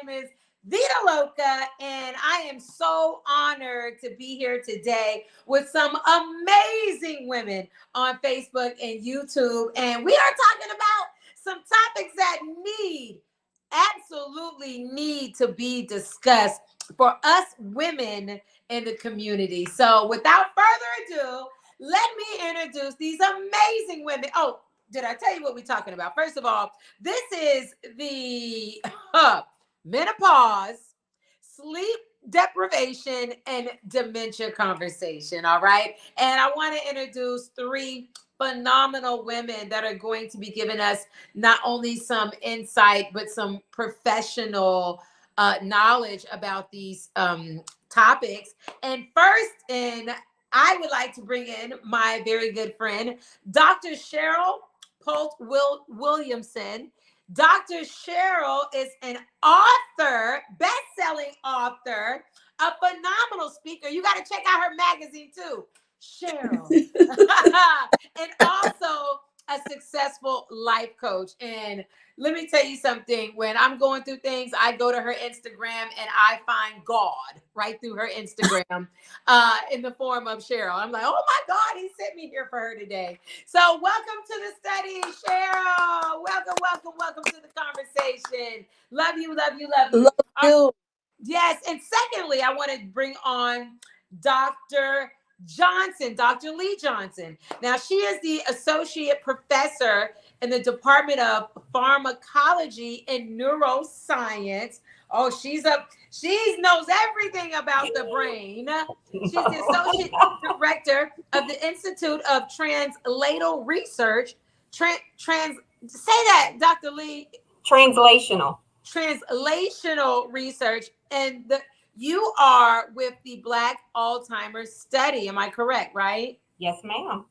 name is Vita Loca, and I am so honored to be here today with some amazing women on Facebook and YouTube. And we are talking about some topics that absolutely need to be discussed for us women in the community. So without further ado, let me introduce these amazing women. Oh, did I tell you what we're talking about? First of all, this is the menopause, sleep deprivation, and dementia conversation. All right. And I want to introduce three phenomenal women that are going to be giving us not only some insight, but some professional knowledge about these topics. And first, I would like to bring in my very good friend, Dr. Cheryl Williamson. Dr. Cheryl is an author, best-selling author, a phenomenal speaker. You got to check out her magazine too, Cheryl. And also a successful life coach. And let me tell you something. When I'm going through things, I go to her Instagram and I find God right through her Instagram in the form of Cheryl. I'm like, oh my God, he sent me here for her today. So welcome to the study, Cheryl. Welcome to the conversation. Love you. Love you. Yes. And secondly, I want to bring on Dr. Johnson, Dr. Lee Johnson. Now, she is the associate professor in the Department of Pharmacology and Neuroscience. Oh, she knows everything about the brain. She's the associate director of the Institute of Translational Research. Say that, Dr. Lee. Translational Research. And you are with the Black Alzheimer's study. Am I correct, right? Yes, ma'am.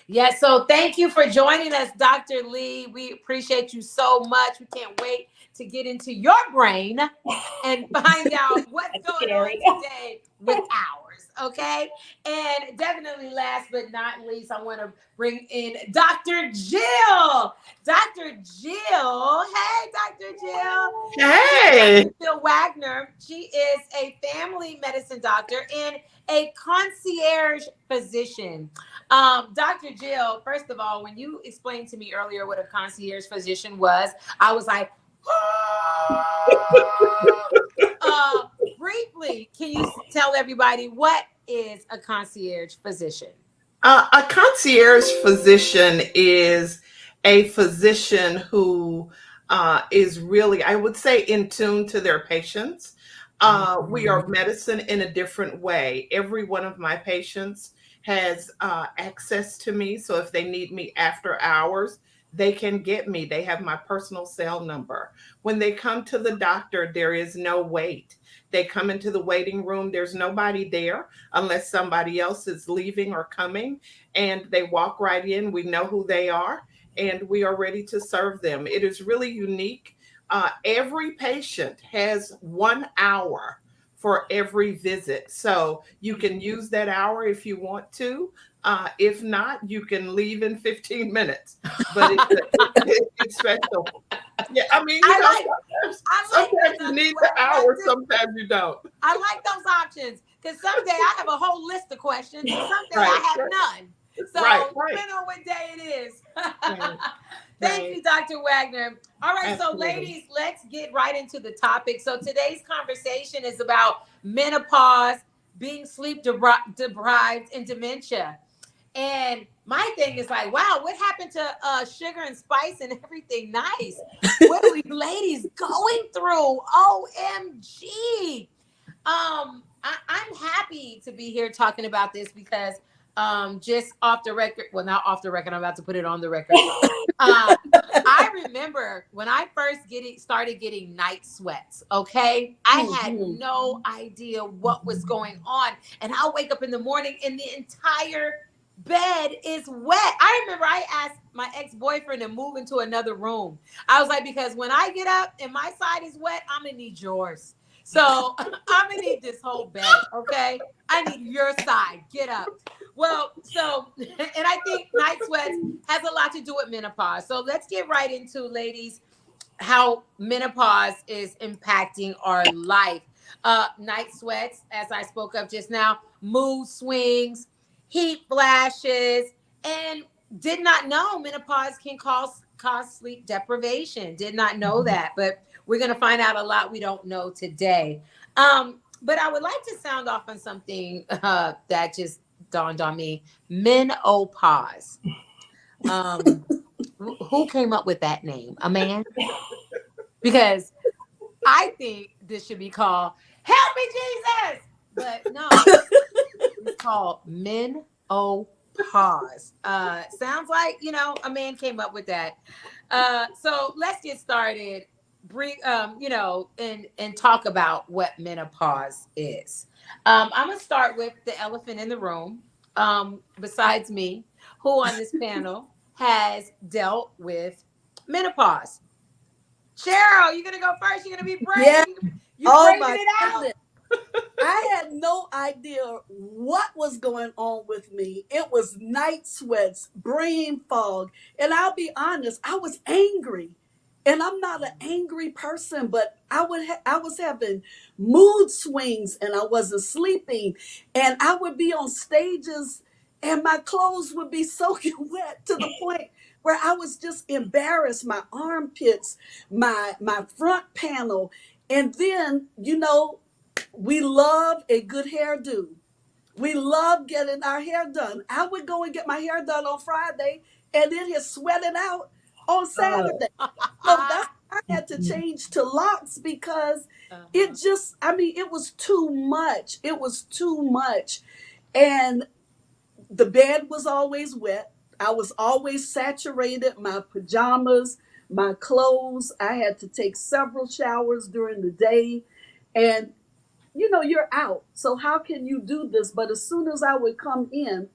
Yes. So thank you for joining us, Dr. Lee. We appreciate you so much. We can't wait to get into your brain and find out what's going on today with ours. Okay. And definitely last but not least, I want to bring in Dr. Jill. Dr. Jill. Hey, Dr. Jill. Hey. Dr. Jill Wagner. She is a family medicine doctor and a concierge physician. Dr. Jill, first of all, when you explained to me earlier what a concierge physician was, I was like, briefly, can you tell everybody what is a concierge physician? A concierge physician is a physician who is really, I would say, in tune to their patients. We are medicine in a different way. Every one of my patients has access to me. So if they need me after hours, they can get me. They have my personal cell number. When they come to the doctor, there is no wait. They come into the waiting room. There's nobody there unless somebody else is leaving or coming. And they walk right in. We know who they are, and we are ready to serve them. It is really unique. Every patient has 1 hour for every visit. So you can use that hour if you want to. If not, you can leave in 15 minutes. But it's special. Yeah, I mean, sometimes you need the hour, sometimes you don't. I like those options because someday I have a whole list of questions and someday I have none. So depending on what day it is. Thank you, Dr. Wagner. All right, absolutely. So ladies, let's get right into the topic. So today's conversation is about menopause, being sleep deprived, and dementia. And my thing is like, wow, what happened to sugar and spice and everything nice? What are we ladies going through? OMG. I'm happy to be here talking about this because just off the record, well, not off the record, I'm about to put it on the record. I remember when I first started getting night sweats, okay? I had no idea what was going on. And I'll wake up in the morning and the entire bed is wet. I remember I asked my ex-boyfriend to move into another room. I was like, because when I get up and my side is wet, I'm gonna need yours. So I'm gonna need this whole bed, okay? I need your side. Get up. Well, so, and I think night sweats has a lot to do with menopause. So let's get right into, ladies. how menopause is impacting our life. Night sweats, as I spoke of just now, mood swings, heat flashes, and did not know menopause can cause sleep deprivation. Did not know that, but we're going to find out a lot we don't know today. But I would like to sound off on something that just dawned on me. Menopause. Who came up with that name? A man? Because I think this should be called "Help Me, Jesus," but no, it's called Menopause. Sounds like a man came up with that. So let's get started. Bring and talk about what menopause is. I'm gonna start with the elephant in the room. Besides me, who on this panel has dealt with menopause? Cheryl, you're gonna go first. You're gonna be brave. Yeah. You Oh braving my it out. goodness. I had no idea what was going on with me. It was night sweats, brain fog. And I'll be honest, I was angry. And I'm not an angry person, but I was having mood swings and I wasn't sleeping. And I would be on stages and my clothes would be soaking wet to the point where I was just embarrassed. My armpits, my front panel. And then, we love a good hairdo. We love getting our hair done. I would go and get my hair done on Friday and then it sweated out on Saturday. So that's why I had to change to locks because it was too much. It was too much. And the bed was always wet. I was always saturated. My pajamas, my clothes. I had to take several showers during the day. And you're out. So how can you do this? But as soon as I would come in,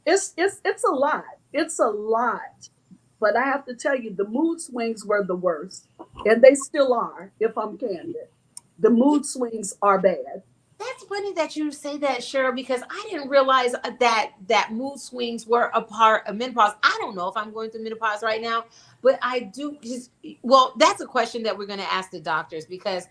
it's a lot. It's a lot. But I have to tell you, the mood swings were the worst. And they still are, if I'm candid. The mood swings are bad. That's funny that you say that, Cheryl, because I didn't realize that mood swings were a part of menopause. I don't know if I'm going through menopause right now, but I do. Well, that's a question that we're going to ask the doctors because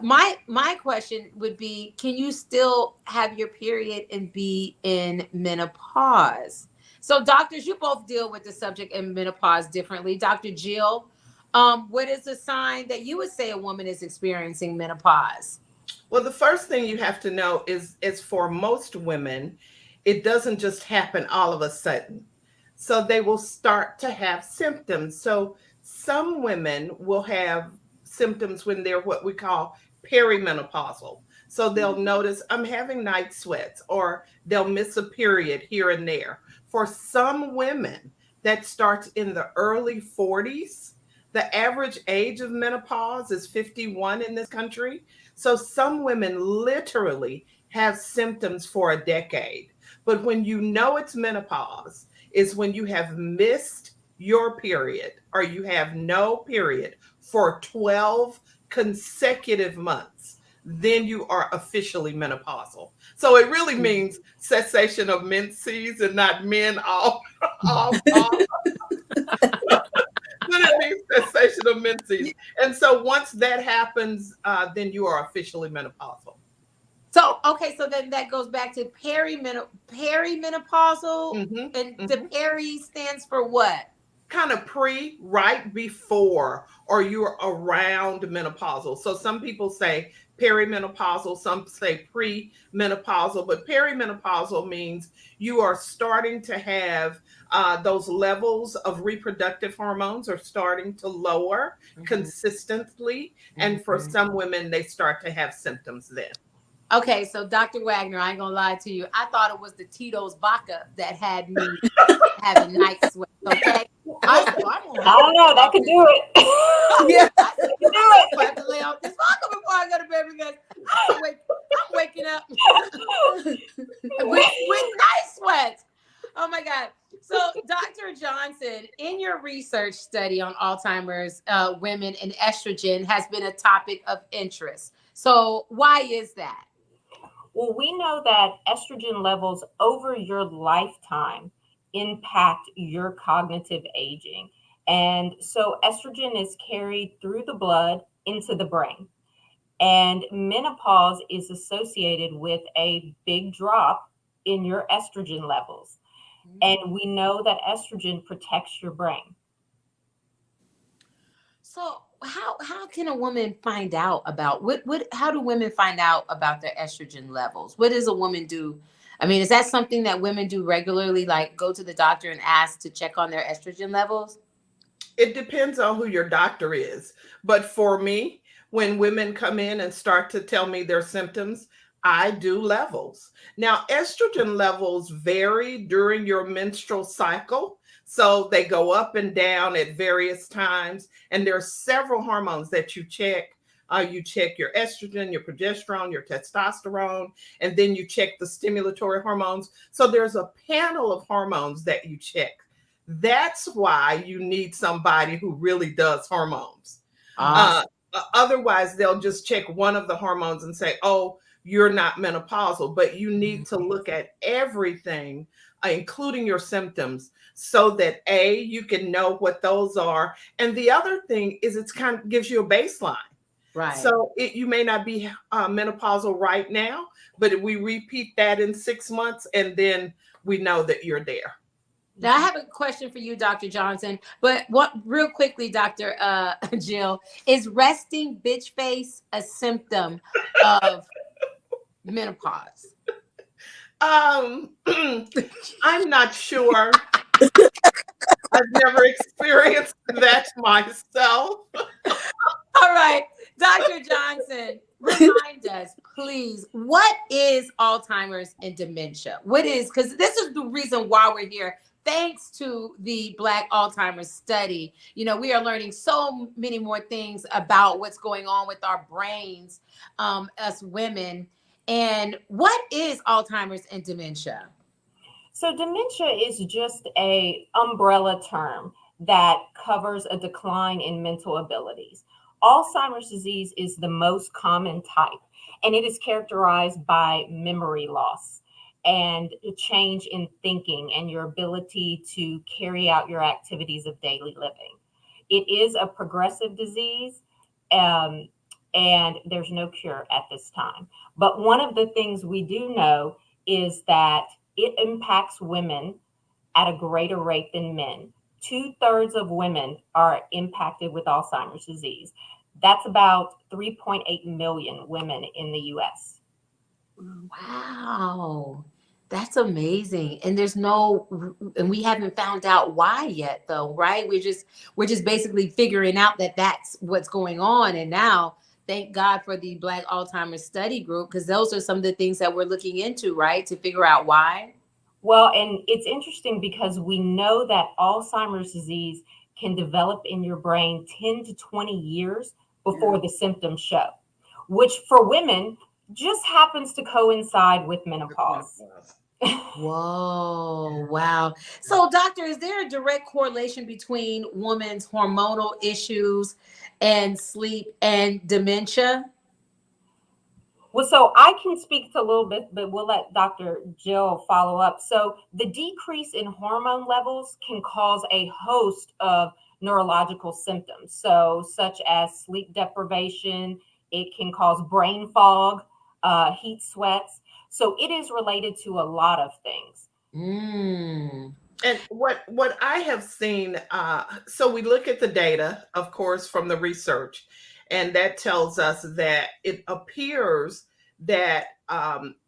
my question would be: can you still have your period and be in menopause? So, doctors, you both deal with the subject in menopause differently. Dr. Jill, what is a sign that you would say a woman is experiencing menopause? Well, the first thing you have to know is for most women, it doesn't just happen all of a sudden. So they will start to have symptoms. So some women will have symptoms when they're what we call perimenopausal. So they'll notice I'm having night sweats or they'll miss a period here and there. For some women, that starts in the early 40s. The average age of menopause is 51 in this country. So some women literally have symptoms for a decade. But when you know it's menopause, is when you have missed your period or you have no period for 12 consecutive months, then you are officially menopausal. So it really means cessation of menses and not men all. But it means cessation of menses. And so once that happens, then you are officially menopausal. So, okay, so then that goes back to perimenopausal, and the peri stands for what? Kind of right before, or you're around menopausal. So some people say perimenopausal, some say pre-menopausal, but perimenopausal means you are starting to have those levels of reproductive hormones are starting to lower consistently. And for some women, they start to have symptoms then. Okay, so Dr. Wagner, I ain't gonna lie to you. I thought it was the Tito's vodka that had me having night sweats. Okay, I don't know. That could do it. Yeah. I said, you know what? I have to lay off this vodka before I go to bed because I'm waking up with night sweats. Oh my God. So, Dr. Johnson, in your research study on Alzheimer's, women and estrogen has been a topic of interest. So, why is that? Well, we know that estrogen levels over your lifetime impact your cognitive aging. And so estrogen is carried through the blood into the brain. And menopause is associated with a big drop in your estrogen levels. And we know that estrogen protects your brain. So how can a woman find out about how do women find out about their estrogen levels? What does a woman do? I mean, is that something that women do regularly, like go to the doctor and ask to check on their estrogen levels? It depends on who your doctor is. But for me, when women come in and start to tell me their symptoms, I do levels. Now, estrogen levels vary during your menstrual cycle. So they go up and down at various times. And there are several hormones that you check. You check your estrogen, your progesterone, your testosterone, and then you check the stimulatory hormones. So there's a panel of hormones that you check. That's why you need somebody who really does hormones. Awesome. Otherwise, they'll just check one of the hormones and say, oh, you're not menopausal. But you need to look at everything, including your symptoms, so that A, you can know what those are. And the other thing is it's kind of gives you a baseline. Right. So you may not be menopausal right now, but we repeat that in 6 months, and then we know that you're there. Now, I have a question for you, Dr. Johnson, but what real quickly, Dr. Jill, is resting bitch face a symptom of menopause? I'm not sure. I've never experienced that myself. All right, Dr. Johnson, remind us, please, what is Alzheimer's and dementia? What is, because this is the reason why we're here. Thanks to the Black Alzheimer's study, we are learning so many more things about what's going on with our brains, us women. And what is Alzheimer's and dementia? So dementia is just an umbrella term that covers a decline in mental abilities. Alzheimer's disease is the most common type, and it is characterized by memory loss and a change in thinking and your ability to carry out your activities of daily living. It is a progressive disease, and there's no cure at this time. But one of the things we do know is that it impacts women at a greater rate than men. 2/3 of women are impacted with Alzheimer's disease. That's about 3.8 million women in the US. Wow, that's amazing. And and we haven't found out why yet, though, right? We're just basically figuring out that that's what's going on. And now, thank God for the Black Alzheimer's Study Group, because those are some of the things that we're looking into, right, to figure out why. Well, and it's interesting because we know that Alzheimer's disease can develop in your brain 10 to 20 years before the symptoms show, which for women just happens to coincide with menopause. Whoa, wow. So, doctor, is there a direct correlation between women's hormonal issues and sleep and dementia? Well, so I can speak to a little bit, but we'll let Dr. Jill follow up. So the decrease in hormone levels can cause a host of neurological symptoms, so such as sleep deprivation. It can cause brain fog, heat sweats. So it is related to a lot of things. And what I have seen, so we look at the data, of course, from the research, and that tells us that it appears that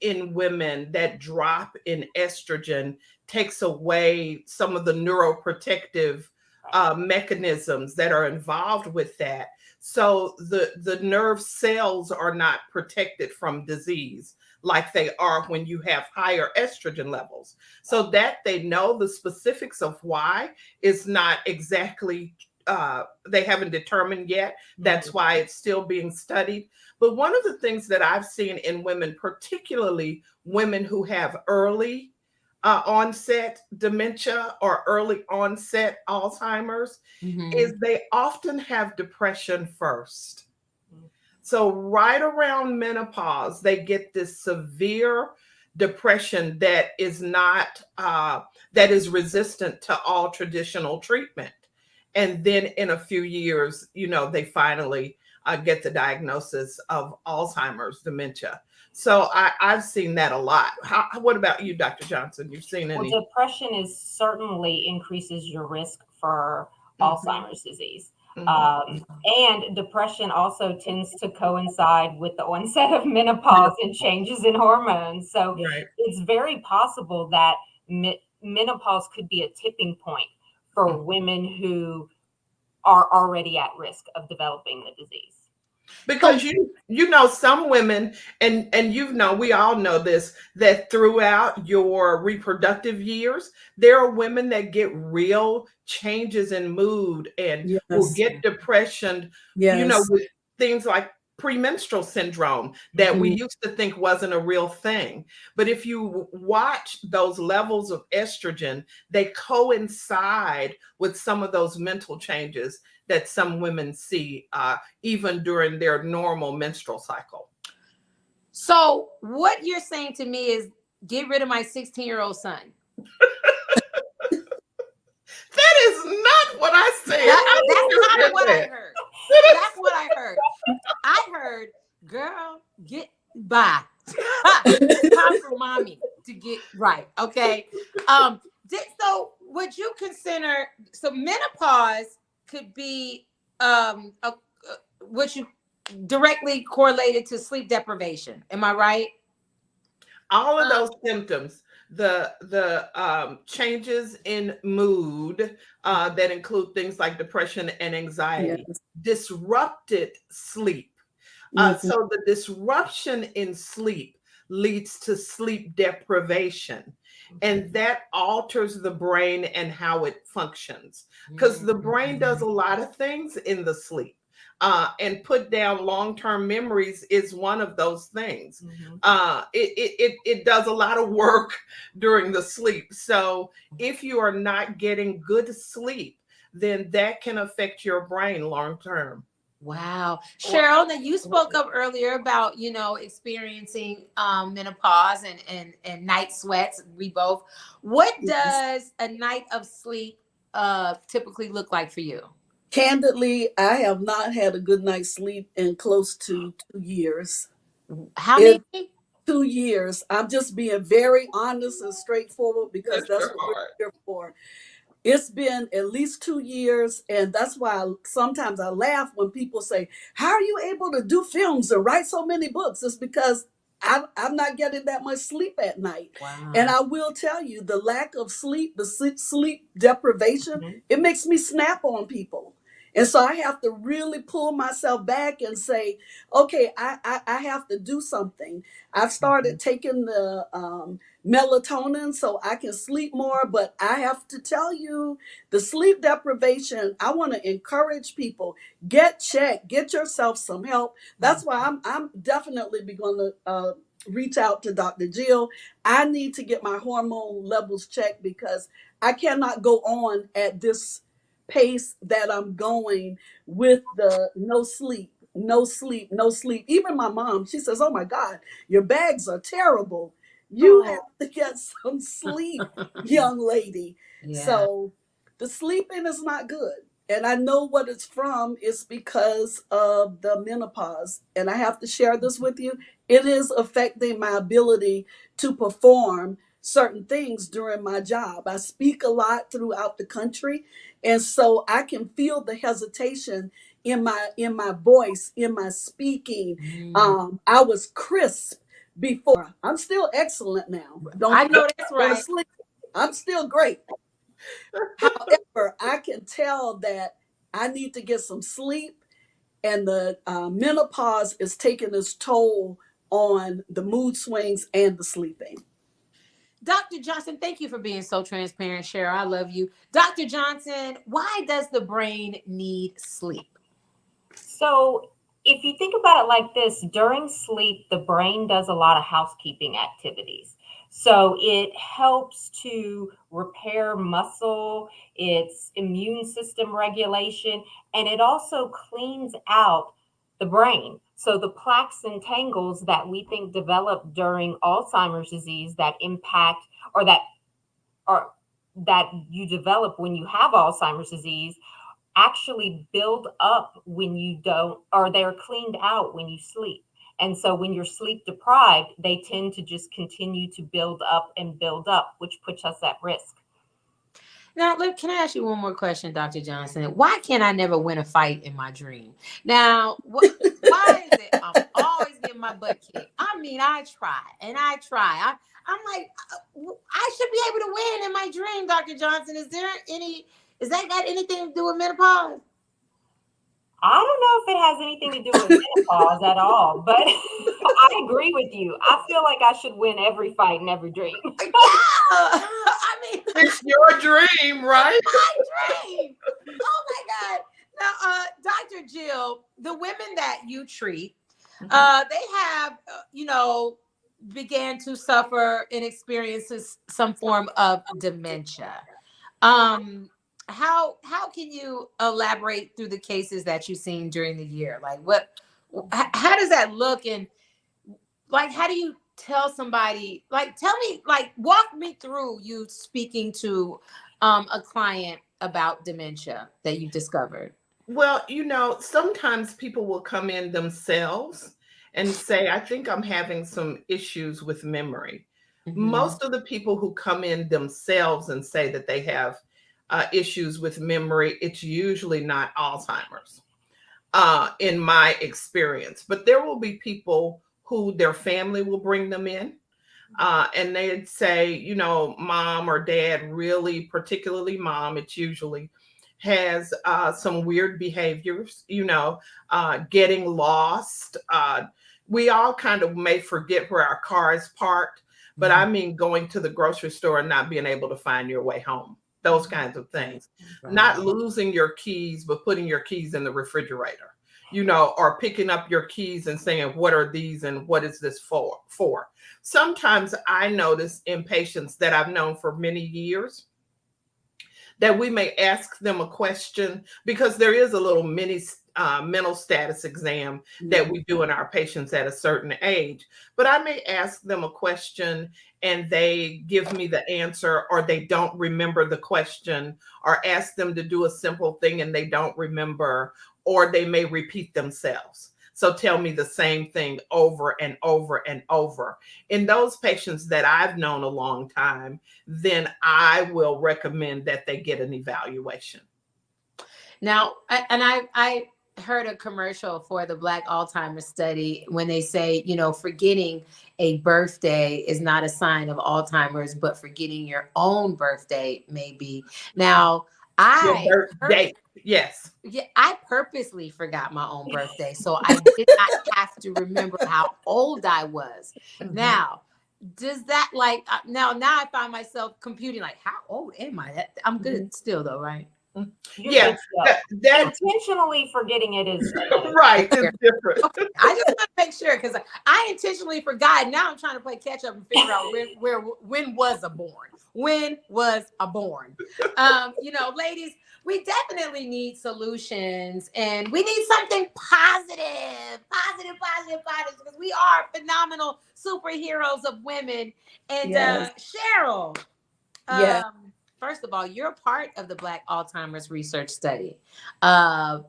in women, that drop in estrogen takes away some of the neuroprotective mechanisms that are involved with that. So the nerve cells are not protected from disease like they are when you have higher estrogen levels. So that they know the specifics of why is not exactly, they haven't determined yet. That's why it's still being studied. But one of the things that I've seen in women, particularly women who have early onset dementia or early onset Alzheimer's, is they often have depression first. So right around menopause, they get this severe depression that is not, that is resistant to all traditional treatment. And then in a few years, they finally get the diagnosis of Alzheimer's, dementia. So I've seen that a lot. What about you, Dr. Johnson? You've seen any? Well, depression is certainly increases your risk for Alzheimer's disease. And depression also tends to coincide with the onset of menopause and changes in hormones. So it's very possible that menopause could be a tipping point for women who are already at risk of developing the disease. Because some women, and we all know this, that throughout your reproductive years, there are women that get real changes in mood and will get depression, with things like premenstrual syndrome that we used to think wasn't a real thing. But if you watch those levels of estrogen, they coincide with some of those mental changes that some women see even during their normal menstrual cycle. So what you're saying to me is get rid of my 16-year-old son. That is not what I said. That's not what I heard. That's what I heard. I heard, girl, get by. It's time for mommy to get right. Okay. So would you consider, so menopause could be which you directly correlated to sleep deprivation. Am I right? All of those symptoms, the changes in mood that include things like depression and anxiety, disrupted sleep. So the disruption in sleep leads to sleep deprivation, and that alters the brain and how it functions, because the brain does a lot of things in the sleep. And put down long-term memories is one of those things. It does a lot of work during the sleep. So if you are not getting good sleep, then that can affect your brain long-term. Wow. Cheryl, that you spoke up earlier about, experiencing menopause and night sweats. We both. What does a night of sleep typically look like for you? Candidly, I have not had a good night's sleep in close to 2 years. How many? 2 years. I'm just being very honest and straightforward because that's what we're here for. It's been at least 2 years, and that's why sometimes I laugh when people say, how are you able to do films and write so many books? It's because I'm not getting that much sleep at night. Wow. And I will tell you, the lack of sleep, the sleep deprivation, it makes me snap on people. And so I have to really pull myself back and say, okay, I have to do something. I've started taking the melatonin so I can sleep more, but I have to tell you, the sleep deprivation, I want to encourage people, get checked, get yourself some help. That's why I'm definitely going to reach out to Dr. Jill. I need to get my hormone levels checked because I cannot go on at this pace that I'm going with the no sleep. Even my mom, she says, oh my God, your bags are terrible. You have to get some sleep, young lady. So the sleeping is not good. And I know what it's from. It's because of the menopause. And I have to share this with you. It is affecting my ability to perform certain things during my job. I speak a lot throughout the country. And so I can feel the hesitation in my voice, in my speaking. I was crisp before. I'm still excellent now. I know that's right. I'm still great. However, I can tell that I need to get some sleep, and the menopause is taking its toll on the mood swings and the sleeping. Dr. Johnson, thank you for being so transparent, Cheryl. I love you. Dr. Johnson, why does the brain need sleep? So if you think about it like this, during sleep, the brain does a lot of housekeeping activities. So it helps to repair muscle, its immune system regulation, and it also cleans out the brain. So the plaques and tangles that we think develop during Alzheimer's disease that impact or that you develop when you have Alzheimer's disease actually build up when you don't, or they're cleaned out when you sleep. And so when you're sleep deprived, they tend to just continue to build up and build up, which puts us at risk. Now, look, can I ask you one more question, Dr. Johnson? Why can't I never win a fight in my dream? Now, why is it I'm always getting my butt kicked? I mean, I try and I try. I'm like, I should be able to win in my dream, Dr. Johnson. Is that got anything to do with menopause? I don't know if it has anything to do with menopause at all, but I agree with you. I feel like I should win every fight and every dream. Yeah, I mean, it's your dream, right? My dream. Oh my God. Now, Dr. Jill, the women that you treat, they have, began to suffer and experience some form of dementia. How can you elaborate through the cases that you've seen during the year? Like how does that look? And like, how do you tell somebody, like, walk me through you speaking to a client about dementia that you discovered? Well, sometimes people will come in themselves and say, I think I'm having some issues with memory. Most of the people who come in themselves and say that they have issues with memory, it's usually not Alzheimer's, in my experience. But there will be people who their family will bring them in, and they'd say, mom or dad, really, particularly mom, it's usually has some weird behaviors, getting lost. We all kind of may forget where our car is parked, but I mean, going to the grocery store and not being able to find your way home. Those kinds of things. Right. Not losing your keys, but putting your keys in the refrigerator, or picking up your keys and saying, what are these and what is this for? Sometimes I notice in patients that I've known for many years that we may ask them a question, because there is a little mini mental status exam that we do in our patients at a certain age. But I may ask them a question and they give me the answer, or they don't remember the question, or ask them to do a simple thing and they don't remember, or they may repeat themselves. So tell me the same thing over and over and over. In those patients that I've known a long time, then I will recommend that they get an evaluation. Now, I heard a commercial for the Black Alzheimer's study when they say, forgetting a birthday is not a sign of Alzheimer's, but forgetting your own birthday may be. Now, yes. Yeah, I purposely forgot my own birthday, so I did not have to remember how old I was. Now, does that now I find myself computing like, how old am I? I'm good still though, right? Yeah, that intentionally forgetting it is right. It's different. Okay. I just want to make sure, because I intentionally forgot. Now I'm trying to play catch up and figure out when was I born? When was I born? Ladies, we definitely need solutions, and we need something positive, because we are phenomenal superheroes of women. And Cheryl, first of all, you're part of the Black Alzheimer's research study. I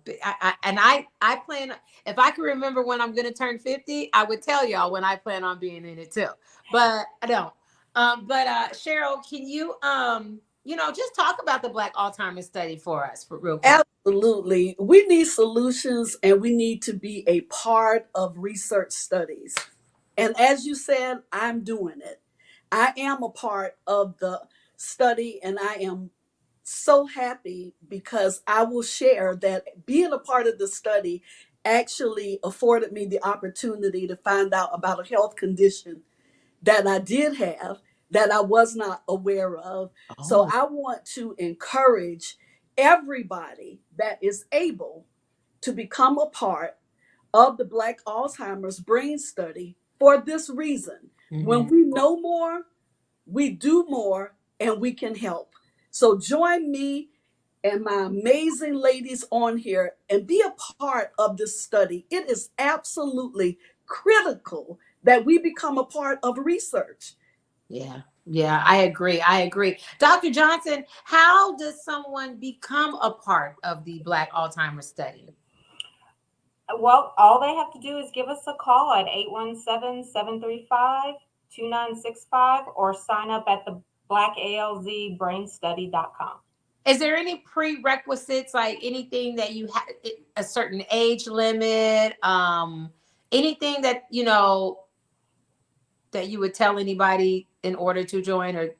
plan, if I can remember when I'm going to turn 50, I would tell y'all when I plan on being in it too, but I don't. Cheryl, can you, just talk about the Black Alzheimer's study for us for real quick? Absolutely. We need solutions, and we need to be a part of research studies. And as you said, I'm doing it. I am a part of the study, and I am so happy because I will share that being a part of the study actually afforded me the opportunity to find out about a health condition that I did have that I was not aware of. Oh. So I want to encourage everybody that is able to become a part of the Black Alzheimer's brain study for this reason. When we know more, we do more, and we can help. So join me and my amazing ladies on here and be a part of this study. It is absolutely critical that we become a part of research. Yeah. Yeah, I agree. I agree. Dr. Johnson, how does someone become a part of the Black Alzheimer's study? Well, all they have to do is give us a call at 817-735-2965 or sign up at the blackalzbrainstudy.com. Is there any prerequisites, like anything that you have, a certain age limit, anything that, that you would tell anybody in order to join? Or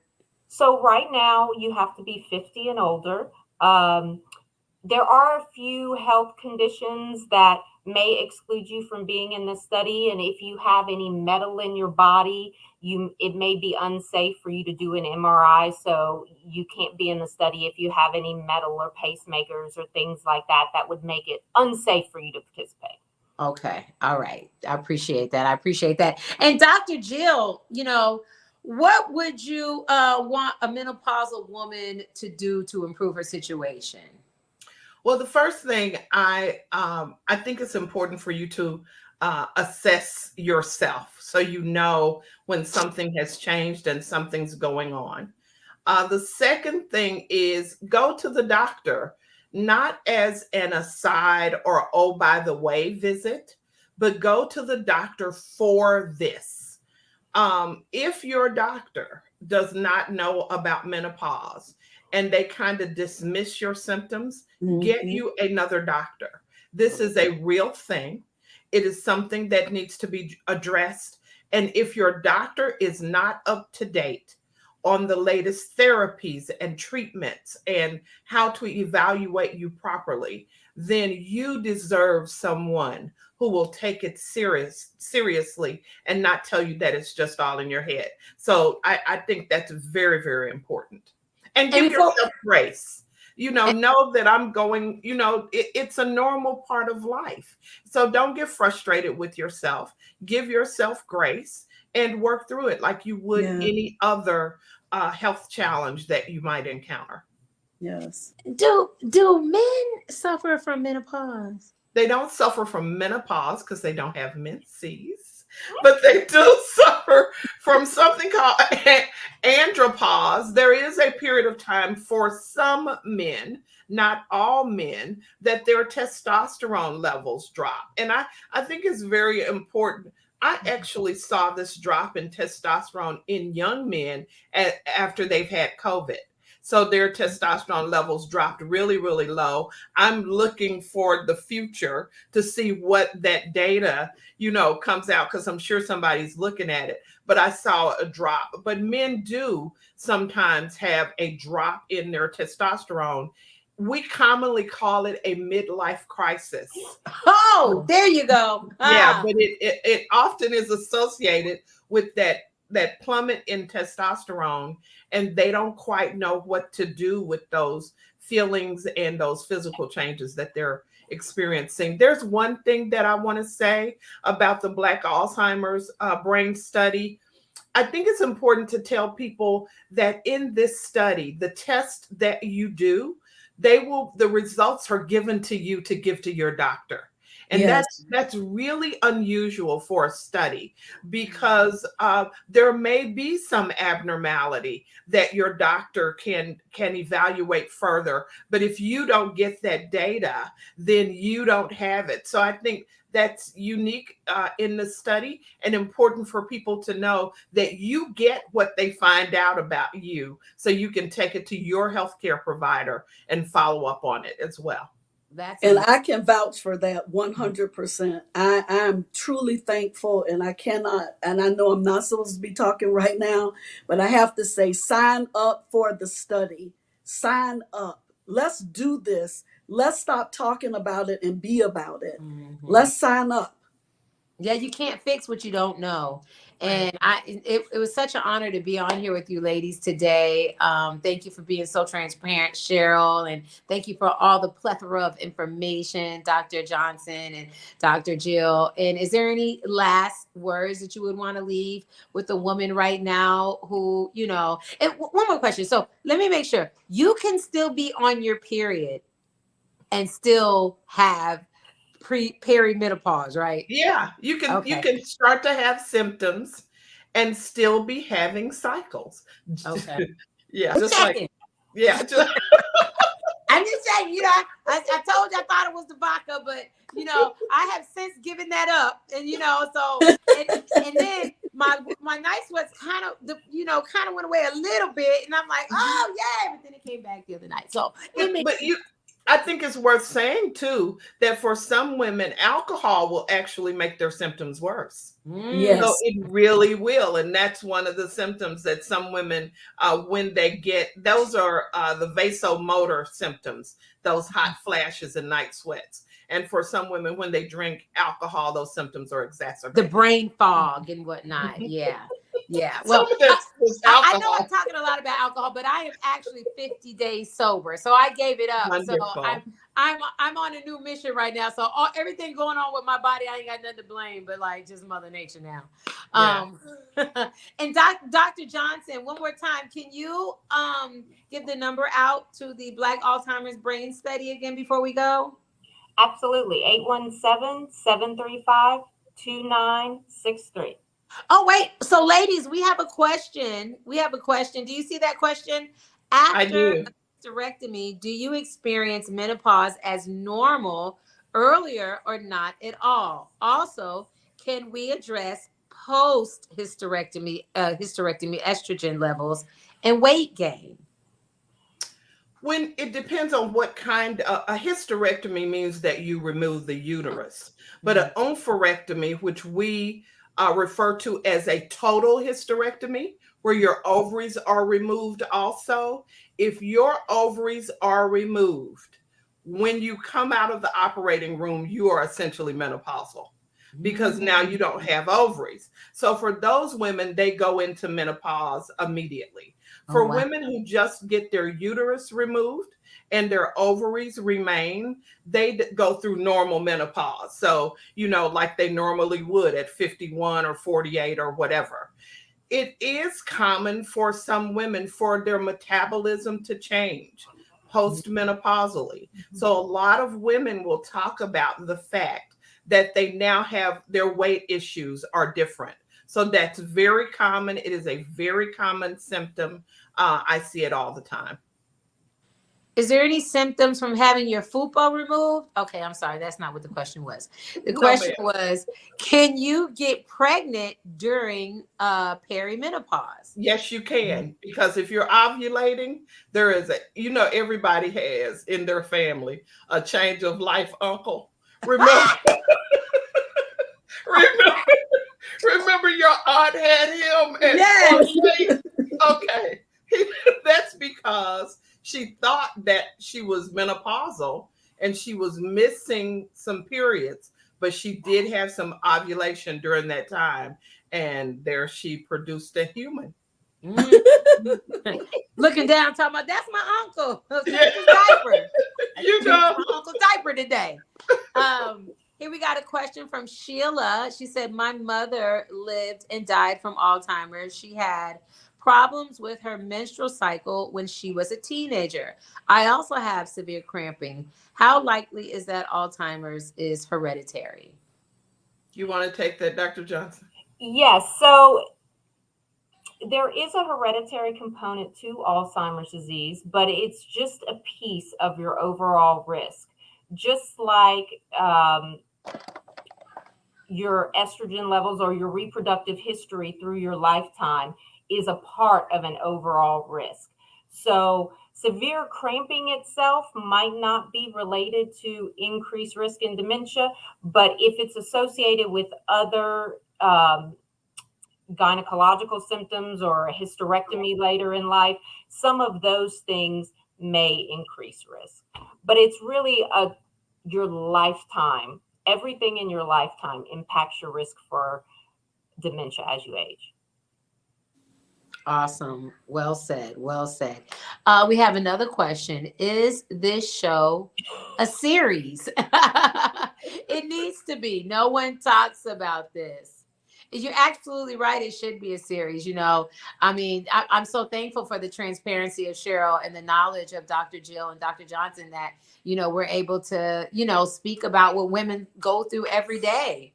So right now you have to be 50 and older. There are a few health conditions that may exclude you from being in the study. And if you have any metal in your body, it may be unsafe for you to do an MRI. So you can't be in the study if you have any metal or pacemakers or things like that, that would make it unsafe for you to participate. okay. All right. I appreciate that. I appreciate that. And Dr. Jill, what would you want a menopausal woman to do to improve her situation? Well, the first thing I think it's important for you to assess yourself, so you know when something has changed and something's going on. The second thing is go to the doctor, not as an aside or oh by the way visit, but go to the doctor for this. If your doctor does not know about menopause and they kind of dismiss your symptoms, get you another doctor. This is a real thing. It is something that needs to be addressed. And if your doctor is not up to date on the latest therapies and treatments and how to evaluate you properly, then you deserve someone who will take it seriously and not tell you that it's just all in your head. So I think that's very, very important. And give yourself grace. Know that I'm going, it's a normal part of life. So don't get frustrated with yourself. Give yourself grace and work through it like you would any other health challenge that you might encounter. Yes. Do men suffer from menopause? They don't suffer from menopause because they don't have menses, but they do suffer from something called andropause. There is a period of time for some men, not all men, that their testosterone levels drop. And I think it's very important. I actually saw this drop in testosterone in young men after they've had COVID. So their testosterone levels dropped really, really low. I'm looking for the future to see what that data, comes out, because I'm sure somebody's looking at it. But I saw a drop. But men do sometimes have a drop in their testosterone. We commonly call it a midlife crisis. Oh, there you go. Yeah, but it often is associated with that plummet in testosterone, and they don't quite know what to do with those feelings and those physical changes that they're experiencing. There's one thing that I want to say about the Black Alzheimer's brain study. I think it's important to tell people that in this study, the test that you do, the results are given to you to give to your doctor. And that's really unusual for a study, because there may be some abnormality that your doctor can evaluate further. But if you don't get that data, then you don't have it. So I think that's unique in the study, and important for people to know that you get what they find out about you, so you can take it to your healthcare provider and follow up on it as well. And I can vouch for that 100%. I'm truly thankful, and I know I'm not supposed to be talking right now, but I have to say, sign up for the study. Sign up. Let's do this. Let's stop talking about it and be about it. Let's sign up. Yeah, you can't fix what you don't know. And it was such an honor to be on here with you ladies today. Thank you for being so transparent, Cheryl. And thank you for all the plethora of information, Dr. Johnson and Dr. Jill. And is there any last words that you would want to leave with a woman right now who, and one more question. So let me make sure you can still be on your period and still have perimenopause, right? Yeah, you can start to have symptoms, and still be having cycles. Okay. Yeah, I'm just checking. like, yeah, just, I'm just saying, I told you I thought it was the vodka, but I have since given that up, and so and then my night sweats kind of went away a little bit, and I'm like, oh yeah, but then it came back the other night. So I think it's worth saying too that for some women, alcohol will actually make their symptoms worse. Yes. So it really will. And that's one of the symptoms that some women, when they get, those are the vasomotor symptoms, those hot flashes and night sweats. And for some women, when they drink alcohol, those symptoms are exacerbated. The brain fog and whatnot. Yeah. Yeah. Well, I know I'm talking a lot about alcohol, but I am actually 50 days sober. So I gave it up. Wonderful. So I'm on a new mission right now. So everything going on with my body, I ain't got nothing to blame, but like just Mother Nature now. Yeah. And Dr. Johnson, one more time, can you give the number out to the Black Alzheimer's Brain Study again before we go? Absolutely. 817-735-2963. Oh, wait. So ladies, we have a question. Do you see that question? After hysterectomy, do you experience menopause as normal earlier or not at all? Also, can we address post hysterectomy estrogen levels and weight gain? When it depends on what kind. A hysterectomy means that you remove the uterus, but an oophorectomy, which we refer to as a total hysterectomy, where your ovaries are removed also. If your ovaries are removed, when you come out of the operating room, you are essentially menopausal because now you don't have ovaries. So for those women, they go into menopause immediately. For women who just get their uterus removed and their ovaries remain, they go through normal menopause. So, like they normally would at 51 or 48 or whatever. It is common for some women for their metabolism to change postmenopausally. So a lot of women will talk about the fact that they now have their weight issues are different. So that's very common. It is a very common symptom. I see it all the time. Is there any symptoms from having your FUPA removed? Okay, I'm sorry. That's not what the question was. The question was, can you get pregnant during perimenopause? Yes, you can. Because if you're ovulating, there is everybody has in their family a change of life uncle. Remember your aunt had him? Yes. Okay. That's because she thought that she was menopausal and she was missing some periods, but she did have some ovulation during that time. And there she produced a human. Looking down, talking about, that's my uncle. His diaper. My uncle's diaper today. Here we got a question from Sheila. She said, my mother lived and died from Alzheimer's. She had problems with her menstrual cycle when she was a teenager. I also have severe cramping. How likely is that Alzheimer's is hereditary? You want to take that, Dr. Johnson? Yes. So there is a hereditary component to Alzheimer's disease, but it's just a piece of your overall risk. Just like your estrogen levels or your reproductive history through your lifetime is a part of an overall risk. So severe cramping itself might not be related to increased risk in dementia, but if it's associated with other gynecological symptoms or a hysterectomy later in life, some of those things may increase risk. But it's really your lifetime. Everything in your lifetime impacts your risk for dementia as you age. Awesome. Well said. Well said. We have another question. Is this show a series? It needs to be. No one talks about this. You're absolutely right. It should be a series. I mean, I'm so thankful for the transparency of Cheryl and the knowledge of Dr. Jill and Dr. Johnson that, we're able to, speak about what women go through every day.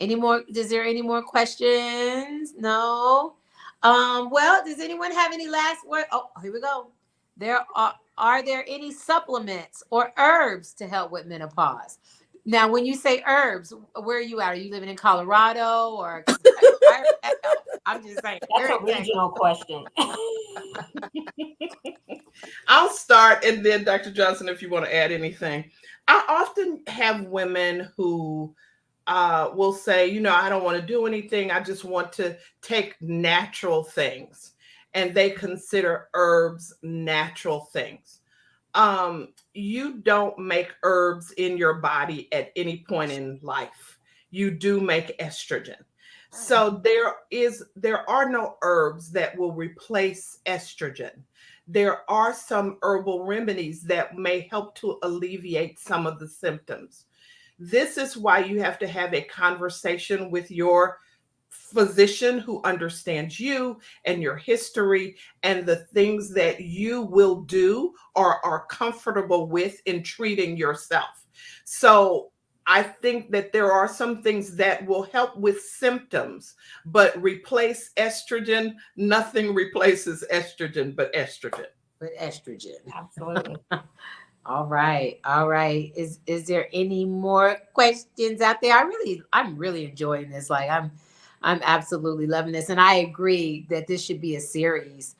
Is there any more questions? No. Well, does anyone have any last word? Oh, here we go. Are there any supplements or herbs to help with menopause? Now, when you say herbs, where are you at? Are you living in Colorado or? I'm just saying. That's a regional question. I'll start, and then Dr. Johnson, if you want to add anything. I often have women who will say, I don't want to do anything. I just want to take natural things. And they consider herbs natural things. You don't make herbs in your body at any point in life. You do make estrogen. So there are no herbs that will replace estrogen. There are some herbal remedies that may help to alleviate some of the symptoms. This is why you have to have a conversation with your physician who understands you and your history and the things that you will do or are comfortable with in treating yourself. So I think that there are some things that will help with symptoms, but replace estrogen. Nothing replaces estrogen but estrogen. Absolutely. All right. Is there any more questions out there? I'm really enjoying this. Like I'm absolutely loving this, and I agree that this should be a series.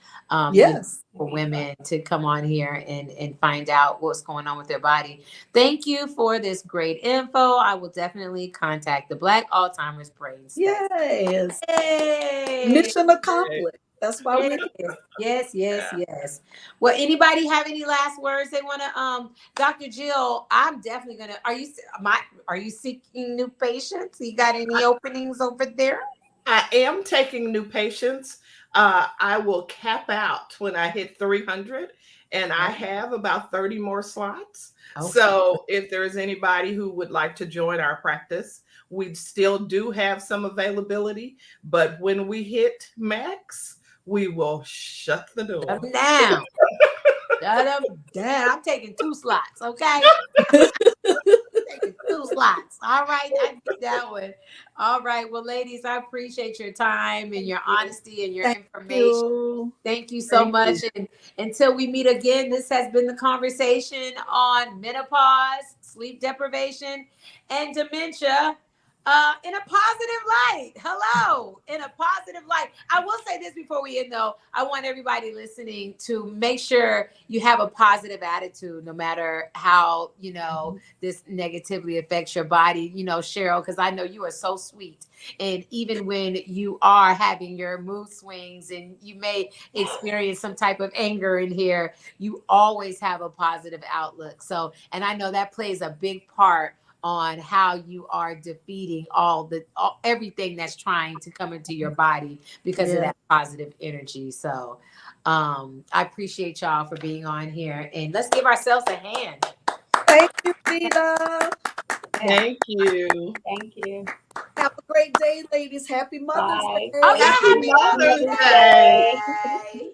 Yes. For women to come on here and find out what's going on with their body. Thank you for this great info. I will definitely contact the Black Alzheimer's Brain Study. Yes. Yay. Mission accomplished. That's why we're here. Yes. Well, anybody have any last words they want to? Dr. Jill, I'm definitely gonna. Are you seeking new patients? You got any openings over there? I am taking new patients. I will cap out when I hit 300, and I have about 30 more slots. Okay. So if there's anybody who would like to join our practice, we still do have some availability. But when we hit max, we will shut the door. Shut them down. Shut them down. I'm taking 2 slots, okay? Taking 2 slots. All right, I did that one. All right. Well, ladies, I appreciate your time and your honesty and your information. Thank you so much. And until we meet again, this has been the conversation on menopause, sleep deprivation, and dementia. In a positive light. Hello, in a positive light. I will say this before we end, though. I want everybody listening to make sure you have a positive attitude, no matter how, this negatively affects your body, Cheryl, because I know you are so sweet. And even when you are having your mood swings and you may experience some type of anger in here, you always have a positive outlook. So, and I know that plays a big part on how you are defeating everything that's trying to come into your body because of that positive energy. So I appreciate y'all for being on here, and let's give ourselves a hand. Thank you, Rita. Thank you. Thank you. Have a great day, ladies. Happy Mother's Day. Oh, yeah, happy Mother's Day.